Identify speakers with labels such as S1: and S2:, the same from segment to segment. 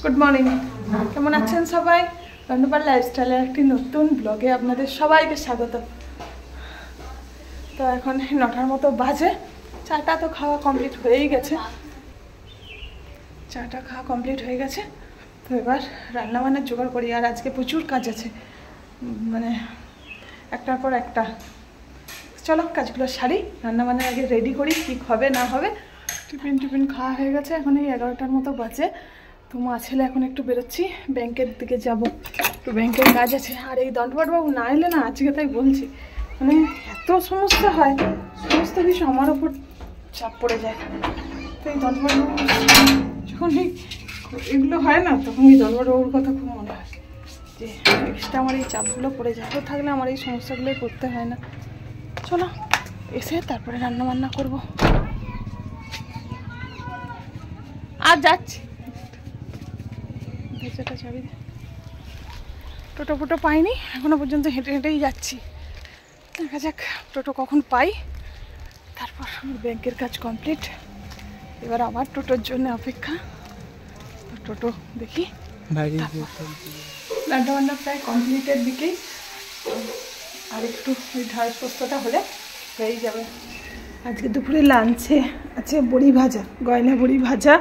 S1: Good morning, কেমন আছেন সবাই? রন্ডুপার লাইফস্টাইলের একটি নতুন ব্লগে আপনাদের সবাইকে স্বাগত। তো এখন 9টার মতো বাজে। চাটা তো খাওয়া কমপ্লিট হয়েই গেছে, চাটা খাওয়া কমপ্লিট হয়ে গেছে। তো এবার রান্নাবান্নার জোগাড় করি। আর আজকে প্রচুর কাজ আছে, মানে একটার পর একটা। চলো কাজগুলো সারি, রান্নাবান্নার আগে রেডি করি কী হবে না হবে। টিফিন খাওয়া হয়ে গেছে, এখন এই 11টার মতো বাজে। তো মা ছেলে এখন একটু বেরোচ্ছি, ব্যাংকের দিকে যাব, একটু ব্যাংকের কাজ আছে। আর এই দণ্ডপাটবাবু না এলে না আজকে, তাই বলছি, মানে এত সমস্যা হয়, সমস্ত কিছু আমার ওপর চাপ পড়ে যায়। তো এই দণ্ডপাটবাবু যখন এগুলো হয় না, তখন এই দণ্ডপাটবাবুর কথা খুব মনে হয় যে এক্সট্রা আমার এই চাপগুলো পড়ে যায়। তো থাকলে আমার এই সমস্যাগুলোই করতে হয় না। চলো এসে তারপরে রান্নাবান্না করবো। আর যাচ্ছি, চাবি টোটো ফোটো পাইনি এখনো পর্যন্ত, হেঁটে হেঁটেই যাচ্ছি। দেখা যাক টোটো কখন পাই, তারপর আমার ব্যাংকের কাজ কমপ্লিট। এবার আবার টোটোর জন্য অপেক্ষা। টোটো দেখি। রান্নাবান্না প্রায় কমপ্লিটের দিকেই, আর একটু ওই ঢাড় পোস্তটা হলে হয়েই যাবে। আজকে দুপুরে লাঞ্চে আছে বড়ি ভাজা, গয়না বড়ি ভাজা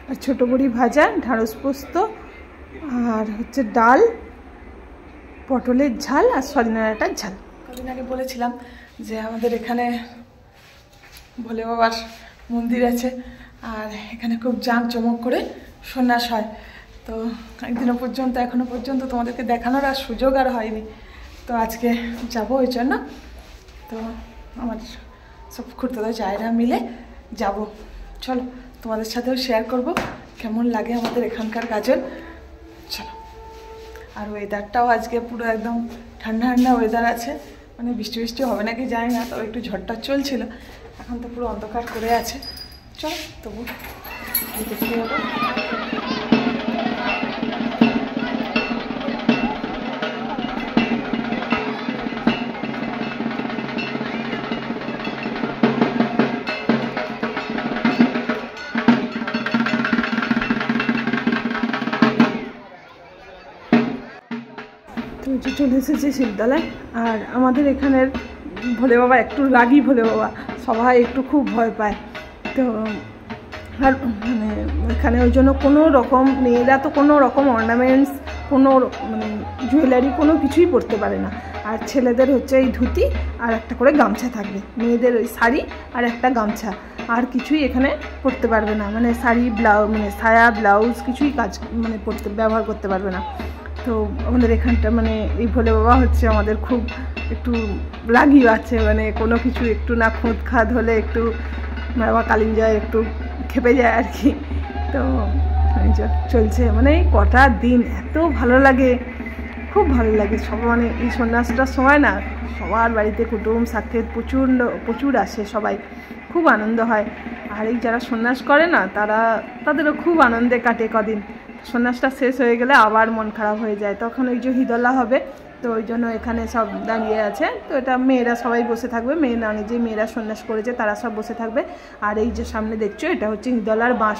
S1: আর ছোটো বড়ি ভাজা, ঢ্যাঁড়স পোস্ত, আর হচ্ছে ডাল, পটলের ঝাল আর সজনাটার ঝাল। কদিন আগে বলেছিলাম যে আমাদের এখানে ভোলে বাবার মন্দির আছে, আর এখানে খুব জাঁকজমক করে সন্ন্যাস হয়। তো এখনো পর্যন্ত তোমাদেরকে দেখানোর আর সুযোগ আর হয়নি। তো আজকে যাবো ওই জন্য। তো আমার সব খুঁড়তে জায়গা মিলে যাব। চলো তোমাদের সাথেও শেয়ার করব কেমন লাগে আমাদের এখানকার গাজন। চলো। আর ওয়েদারটাও আজকে পুরো একদম ঠান্ডা ঠান্ডা ওয়েদার আছে, মানে বৃষ্টি হবে নাকি জানি না, তবে একটু ঝড়টা চলছিল। এখন তো পুরো অন্ধকার করে আছে। চল তবু দেখতে যাবো। চলে এসেছি শিবতলায়। আর আমাদের এখানের ভোলে বাবা একটু রাগী ভোলে বাবা, সবাই একটু খুব ভয় পায়। তো আর মানে এখানে ওই জন্য কোনো রকম মেয়েরা তো কোনো রকম অর্নামেন্টস, কোনো মানে জুয়েলারি কোনো কিছুই পরতে পারে না। আর ছেলেদের হচ্ছে এই ধুতি আর একটা করে গামছা থাকবে, মেয়েদের ওই শাড়ি আর একটা গামছা, আর কিছুই এখানে পরতে পারবে না। মানে শাড়ি ব্লাউজ, মানে সায়া ব্লাউজ কিছুই মানে ব্যবহার করতে পারবে না। তো আমাদের এখানটা মানে এই ভোলে বাবা হচ্ছে আমাদের খুব একটু রাগী আছে, মানে কোনো কিছু একটু না খুঁত খাদ হলে একটু বাবা কালিঞ্জয় একটু খেপে যায় আর কি। তো চলছে মানে কটা দিন এত ভালো লাগে, খুব ভালো লাগে। সব মানে এই সন্ন্যাসটার সময় না সবার বাড়িতে কুটুম সাক্ষেত প্রচুর আসে, সবাই খুব আনন্দ হয়। আর এই যারা সন্ন্যাস করে না তাদেরও খুব আনন্দে কাটে কদিন। সন্ন্যাসটা শেষ হয়ে গেলে আবার মন খারাপ হয়ে যায়, তখন ওই যে হিদলা হবে। তো ওই জন্য এখানে সব দাঁড়িয়ে আছে। তো এটা মেয়েরা সবাই বসে থাকবে, যে মেয়েরা সন্ন্যাস করেছে তারা সব বসে থাকবে। আর এই যে সামনে দেখছো এটা হচ্ছে হিদলার বাঁশ।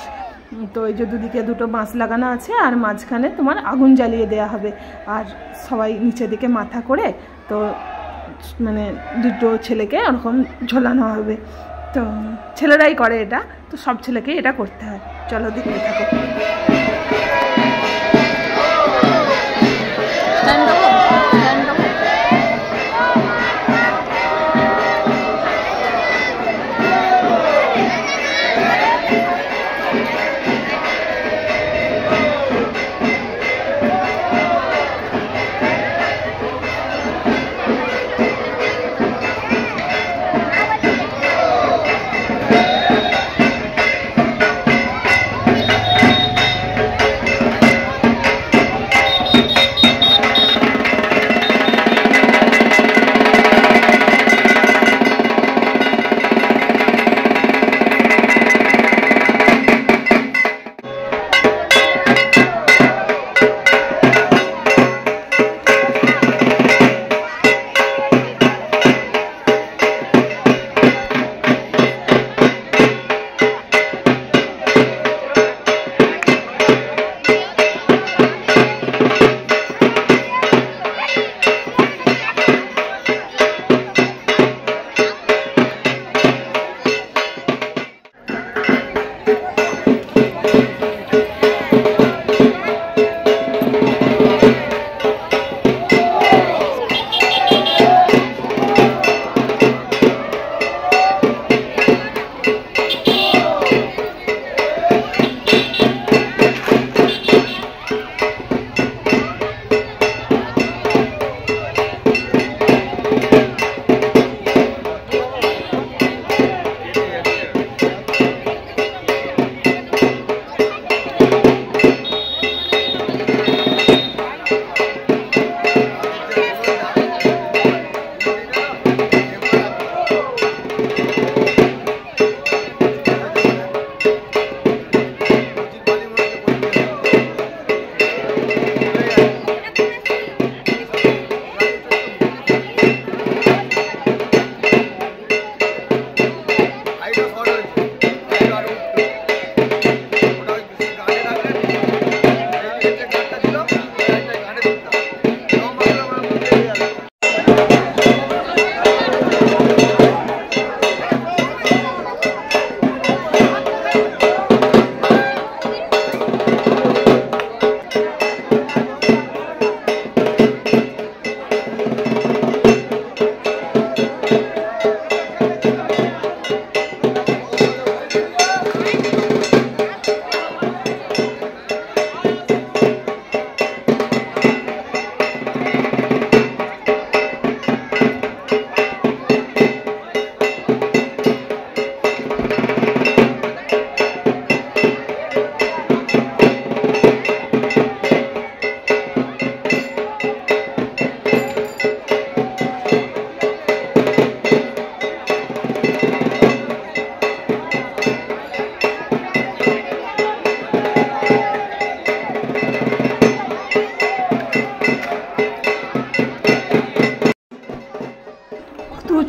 S1: তো এই যে দুদিকে দুটো বাঁশ লাগানো আছে, আর মাঝখানে তোমার আগুন জ্বালিয়ে দেওয়া হবে। আর সবাই নিচের দিকে মাথা করে তো মানে দুটো ছেলেকে ওরকম ঝোলানো হবে। তো ছেলেরাই করে এটা, তো সব ছেলেকেই এটা করতে হয়। চলো দেখতে থাকো।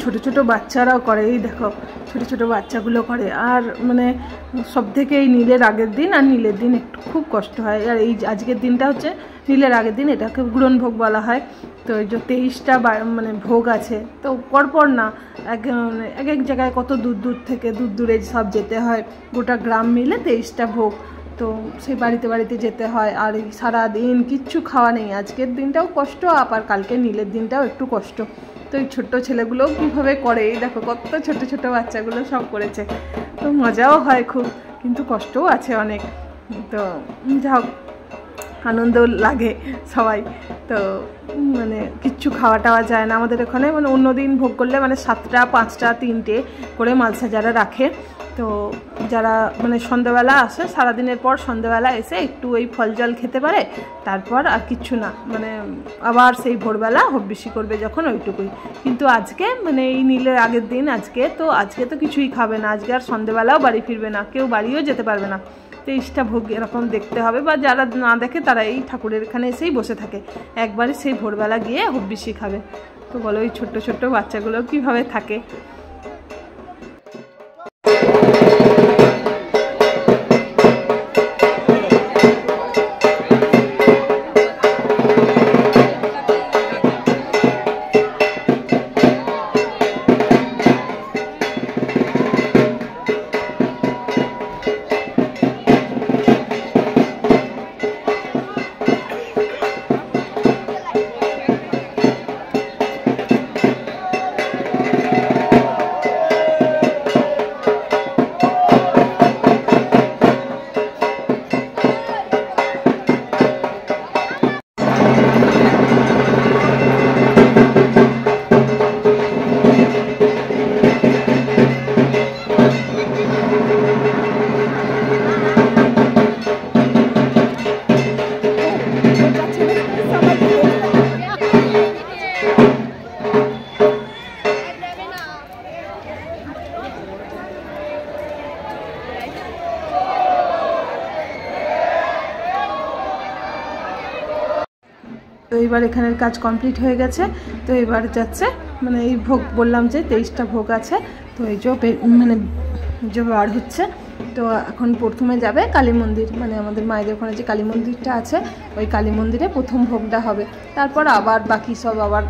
S1: ছোট ছোট বাচ্চারাও করে, এই দেখো ছোট ছোট বাচ্চাগুলো করে। আর মানে সব থেকে এই নীলের আগের দিন আর নীলের দিন একটু খুব কষ্ট হয়। আর এই আজকের দিনটা হচ্ছে নীলের আগের দিন, এটাকে গুড়ন ভোগ বলা হয়। তো এই যে 23টা মানে ভোগ আছে, তো পরপর না, এক এক জায়গায় কত দূর দূর থেকে দূর দূরে সব যেতে হয়, গোটা গ্রাম মিলে 23টা ভোগ। তো সেই বাড়িতে বাড়িতে যেতে হয়। আর এই সারাদিন কিচ্ছু খাওয়া নেই, আজকের দিনটাও কষ্ট, আবার কালকে নীলের দিনটাও একটু কষ্ট। তো এই ছোট্ট ছেলেগুলোও কীভাবে করে, এই দেখো কত ছোট ছোট বাচ্চাগুলো সব করেছে। তো মজাও হয় খুব, কিন্তু কষ্টও আছে অনেক। তো যা হোক, আনন্দ লাগে সবাই। তো মানে কিচ্ছু খাওয়া টাওয়া যায় না আমাদের এখানে। মানে অন্য দিন ভোগ করলে মানে 7টা 5টা 3টে করে মালসা যারা রাখে, তো যারা মানে সন্ধ্যাবেলা আসে, সারাদিনের পর সন্ধ্যাবেলা এসে একটু ওই ফল জল খেতে পারে, তারপর আর কিচ্ছু না, মানে আবার সেই ভোরবেলা হব্বিসি করবে যখন, ওইটুকুই। কিন্তু আজকে মানে এই নীলের আগের দিন, আজকে তো কিছুই খাবে না, আজকে আর সন্ধ্যাবেলাও বাড়ি ফিরবে না, কেউ বাড়িও যেতে পারবে না। 23টা ভোগ এরকম দেখতে হবে, বা যারা না দেখে তারা এই ঠাকুরের এখানে এসেই বসে থাকে, একবারে সেই ভোরবেলা গিয়ে হব্বিসি খাবে। তো বলো এই ছোট্ট ছোট্ট বাচ্চাগুলো কীভাবে থাকে। তো এইবার এখানের কাজ কমপ্লিট হয়ে গেছে। তো এবার যাচ্ছে মানে এই ভোগ বললাম যে 23টা ভোগ আছে, তো এই যে মানে যে বার হচ্ছে। তো এখন প্রথমে যাবে কালী মন্দির, মানে আমাদের মায়েদের ওখানে যে কালী মন্দিরটা আছে, ওই কালী মন্দিরে প্রথম ভোগটা হবে। তারপর আবার বাকি সব আবার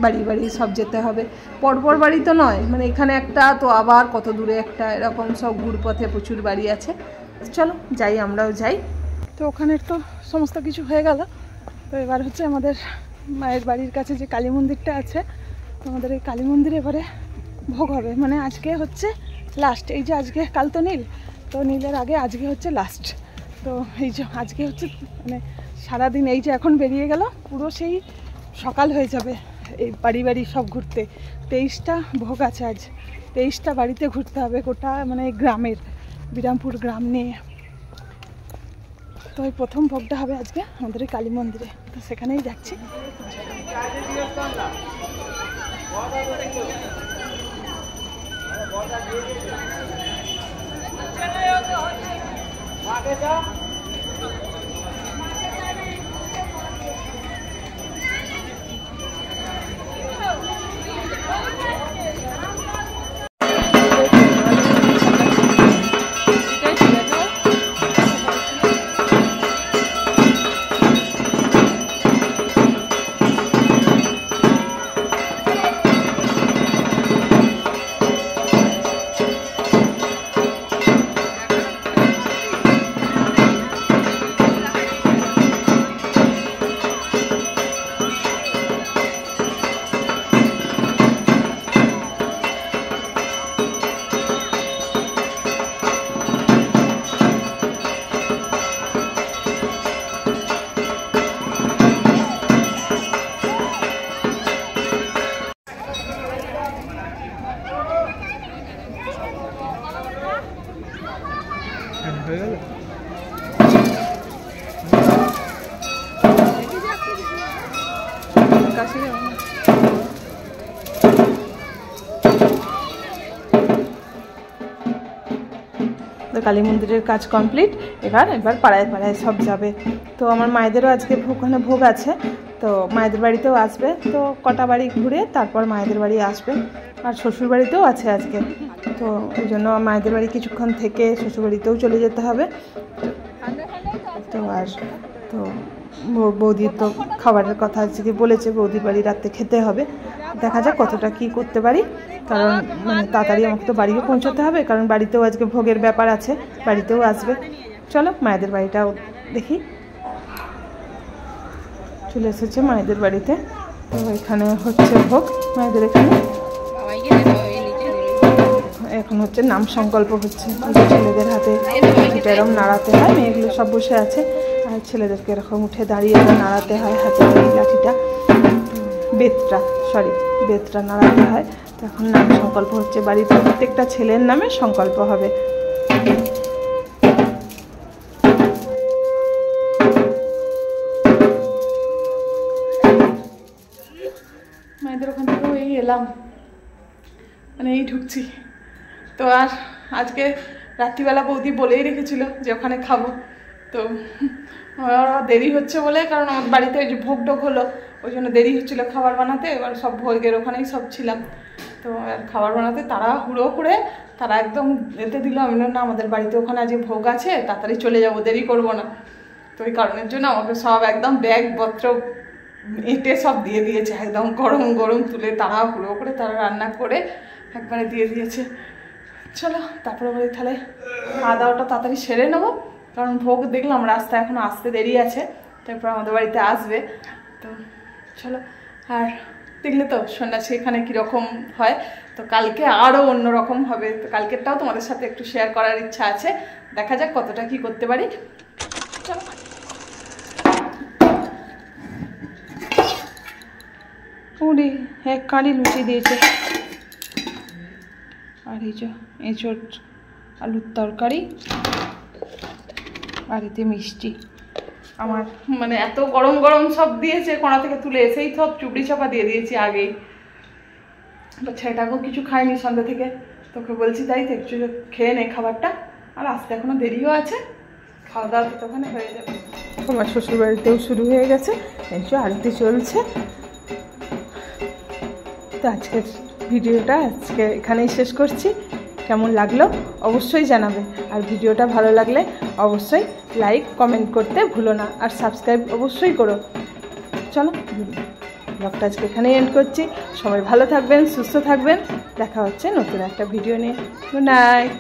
S1: বাড়ি বাড়ি সব যেতে হবে, পরপর বাড়ি তো নয়, মানে এখানে একটা, তো আবার কত দূরে একটা, এরকম সব ঘুরপথে প্রচুর বাড়ি আছে। চলো যাই, আমরাও যাই। তো ওখানের তো সমস্ত কিছু হয়ে গেল। তো এবার হচ্ছে আমাদের মায়ের বাড়ির কাছে যে কালী মন্দিরটা আছে, তো আমাদের এই কালী মন্দিরে এবারে ভোগ হবে। মানে আজকে হচ্ছে লাস্ট, এই যে আজকে কাল তো নীল, তো নীলের আগে আজকে হচ্ছে লাস্ট। তো এই যে আজকে হচ্ছে মানে সারাদিন, এই যে এখন বেরিয়ে গেল, পুরো সেই সকাল হয়ে যাবে এই বাড়ি বাড়ি সব ঘুরতে। 23টা ভোগ আছে আজ, 23টা বাড়িতে ঘুরতে হবে গোটা মানে গ্রামের, বিরামপুর গ্রাম নিয়ে। তো এই প্রথম ভোগটা হবে আজকে আমাদের এই কালী মন্দিরে, তো সেখানেই যাচ্ছি। কালী মন্দিরের কাজ কমপ্লিট। এবার পাড়ায় পাড়ায় সব যাবে। তো আমার মায়েদেরও আজকে ওখানে ভোগ আছে, তো মায়েদের বাড়িতেও আসবে। তো কটা বাড়ি ঘুরে তারপর মায়েদের বাড়ি আসবে। আর শ্বশুর বাড়িতেও আছে আজকে, তো ওই জন্য মায়েদের বাড়ি কিছুক্ষণ থেকে শ্বশুরবাড়িতেও চলে যেতে হবে। তো আর তো বৌদির তো খাবারের কথা আজকে বলেছে, বৌদির বাড়ি রাত্রে খেতে হবে। দেখা যাক কতটা কি করতে পারি, কারণ মানে তাড়াতাড়ি আমাকে তো বাড়িও পৌঁছাতে হবে, কারণ বাড়িতেও আজকে ভোগের ব্যাপার আছে, বাড়িতেও আসবে। চলো মায়েদের বাড়িটাও দেখি। চলে এসেছে মায়েদের বাড়িতে। তো এখানে হচ্ছে ভোগ মায়েদের এখানে। এখন হচ্ছে নাম সংকল্প হচ্ছে, ছেলেদের হাতে এটা এরকম নাড়াতে হয়, মেয়েগুলো সব বসে আছে, আর ছেলেদেরকে এরকম উঠে দাঁড়িয়ে নাড়াতে হয় হাতে লাঠিটা, বেতটা নাড়াতে হয়। তো এখন নাম সংকল্প হচ্ছে, বাড়ির প্রত্যেকটা ছেলের নামে সংকল্প হবে। মায়েদের ওখান থেকেও এই এলাম, মানে এই ঢুকছি। তো আর আজকে রাত্রিবেলা বৌদি বলেই রেখেছিল যে ওখানে খাবো, তো দেরি হচ্ছে বলে, কারণ আমার বাড়িতে ওই যে ভোগ টোগ হলো ওই জন্য দেরি হচ্ছিলো খাবার বানাতে। এবার সব ভোগের ওখানেই সব ছিলাম, তো আর খাবার বানাতে তারা হুড়ো করে তারা একদম যেতে দিল। আমি না আমাদের বাড়িতে ওখানে আজকে ভোগ আছে, তাড়াতাড়ি চলে যাবো, দেরি করবো না। তো ওই কারণের জন্য আমাকে সব একদম ব্যাগপত্র এঁটে সব দিয়ে দিয়েছে, একদম গরম গরম তুলে তারা হুড়ো করে তারা রান্না করে একবারে দিয়ে দিয়েছে। চলো তারপরে বলি তাহলে খাওয়া দাওয়াটা তাড়াতাড়ি সেরে নেবো, কারণ ভোগ দেখলাম রাস্তায় এখনো আসতে দেরি আছে, তারপর আমাদের বাড়িতে আসবে। তো চলো, আর দেখলে তো সন্ন্যাসী এখানে কীরকম হয়, তো কালকে আরও অন্যরকম হবে। তো কালকেরটাও তোমাদের সাথে একটু শেয়ার করার ইচ্ছা আছে, দেখা যাক কতটা কি করতে পারি। চলো উড়ি এক কাঁড়ি লুচি দিয়েছে, আর এই যে এঁচোড় আলুর তরকারি, আর এতে মিষ্টি। আমার মানে এত গরম গরম সব দিয়েছে, কোণা থেকে তুলে এসেই সব চুবড়ি চাপা দিয়ে দিয়েছি আগেই। ছেলেটাকেও কিছু খায়নি সন্ধ্যা থেকে, তোকে বলছি তাই তো একটু খেয়ে নে খাবারটা, আর আসতে এখনো দেরিও আছে, খাওয়া দাওয়া তো ওখানে হয়ে যাবে। আমার শ্বশুরবাড়িতেও শুরু হয়ে গেছে, এই যে আরতি চলছে। তো আজকের ভিডিওটা আজকে এখানেই শেষ করছি। কেমন লাগলো অবশ্যই জানাবে, আর ভিডিওটা ভালো লাগলে অবশ্যই লাইক কমেন্ট করতে ভুলো না, আর সাবস্ক্রাইব অবশ্যই করো। চলো ব্লগটা আজকে এখানেই এন্ড করছি। সবাই ভালো থাকবেন, সুস্থ থাকবেন, দেখা হচ্ছে নতুন একটা ভিডিও নিয়ে। Good night.